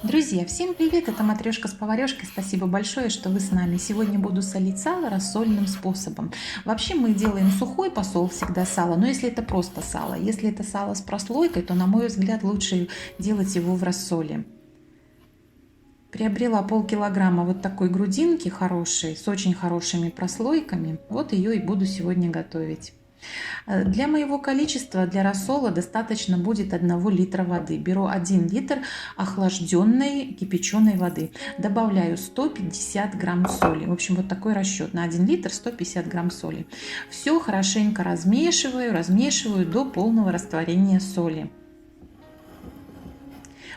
Друзья, всем привет! Это Матрешка с поварешкой. Спасибо большое, что вы с нами. Сегодня буду солить сало рассольным способом. Вообще мы делаем сухой посол всегда сала, но если это просто сало, если это сало с прослойкой, то, на мой взгляд, лучше делать его в рассоле. Приобрела полкилограмма вот такой грудинки хорошей, с очень хорошими прослойками. Вот ее и буду сегодня готовить. Для моего количества, для рассола достаточно будет 1 литра воды. Беру 1 литр охлажденной кипяченой воды. Добавляю 150 грамм соли. В общем, вот такой расчет. На 1 литр 150 грамм соли. Все хорошенько размешиваю до полного растворения соли.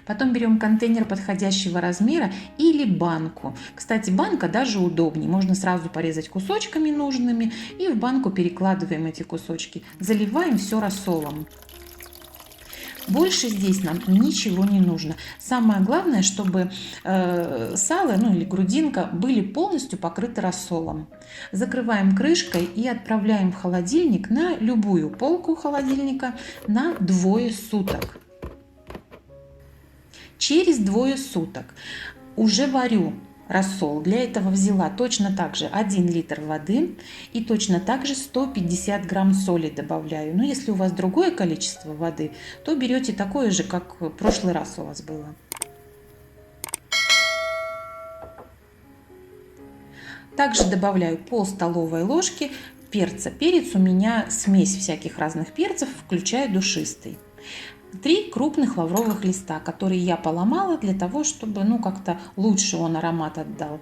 Потом берем контейнер подходящего размера или банку. Кстати, банка даже удобнее. Можно сразу порезать кусочками нужными и в банку перекладываем эти кусочки. Заливаем все рассолом. Больше здесь нам ничего не нужно. Самое главное, чтобы сало, или грудинка были полностью покрыты рассолом. Закрываем крышкой и отправляем в холодильник на любую полку холодильника на 2 суток. Через 2 суток уже варю рассол. Для этого взяла точно так же 1 литр воды и точно так же 150 грамм соли добавляю. Но если у вас другое количество воды, то берете такое же, как в прошлый раз у вас было. Также добавляю пол-столовой ложки перца. Перец у меня смесь всяких разных перцев, включая душистый. 3 крупных лавровых листа, которые я поломала для того, чтобы как-то лучше он аромат отдал.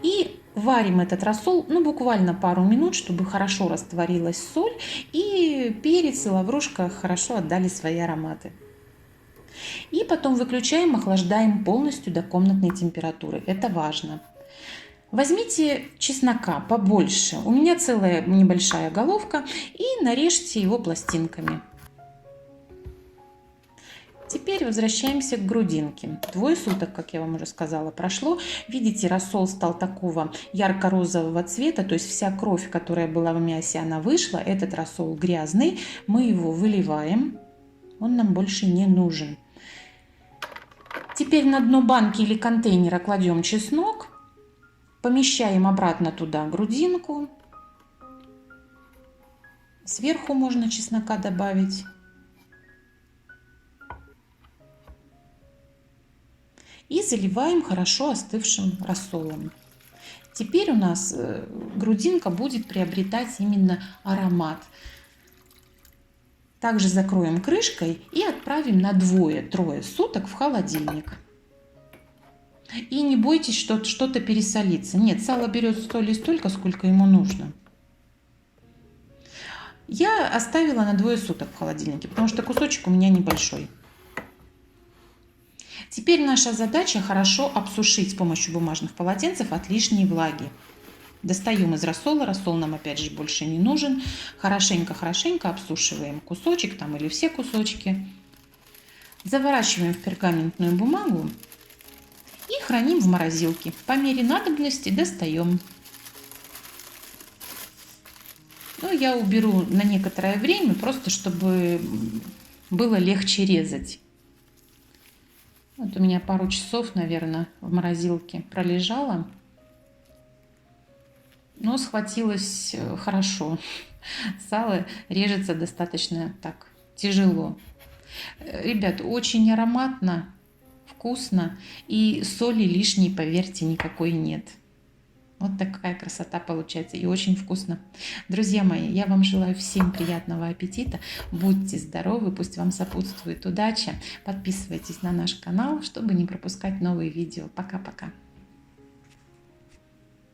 И варим этот рассол буквально пару минут, чтобы хорошо растворилась соль и перец и лаврушка хорошо отдали свои ароматы. И потом выключаем, охлаждаем полностью до комнатной температуры. Это важно. Возьмите чеснока побольше. У меня целая небольшая головка, и нарежьте его пластинками. Теперь возвращаемся к грудинке. 2 суток, как я вам уже сказала, прошло. Видите, рассол стал такого ярко-розового цвета, то есть вся кровь, которая была в мясе, она вышла. Этот рассол грязный, мы его выливаем, он нам больше не нужен. Теперь на дно банки или контейнера кладем чеснок, помещаем обратно туда грудинку. Сверху можно чеснока добавить. И заливаем хорошо остывшим рассолом. Теперь у нас грудинка будет приобретать именно аромат. Также закроем крышкой и отправим на 2-3 суток в холодильник. И не бойтесь, что что-то пересолится. Нет, сало берет соли столько, сколько ему нужно. Я оставила на 2 суток в холодильнике, потому что кусочек у меня небольшой. Теперь наша задача хорошо обсушить с помощью бумажных полотенцев от лишней влаги. Достаем из рассола, рассол нам опять же больше не нужен. Хорошенько обсушиваем кусочек или все кусочки. Заворачиваем в пергаментную бумагу и храним в морозилке. По мере надобности достаем. Я уберу на некоторое время, просто чтобы было легче резать. Вот у меня пару часов, наверное, в морозилке пролежала. Но схватилось хорошо. Сало режется достаточно так тяжело. Ребят, очень ароматно, вкусно. И соли лишней, поверьте, никакой нет. Вот такая красота получается и очень вкусно. Друзья мои, я вам желаю всем приятного аппетита. Будьте здоровы, пусть вам сопутствует удача. Подписывайтесь на наш канал, чтобы не пропускать новые видео. Пока-пока.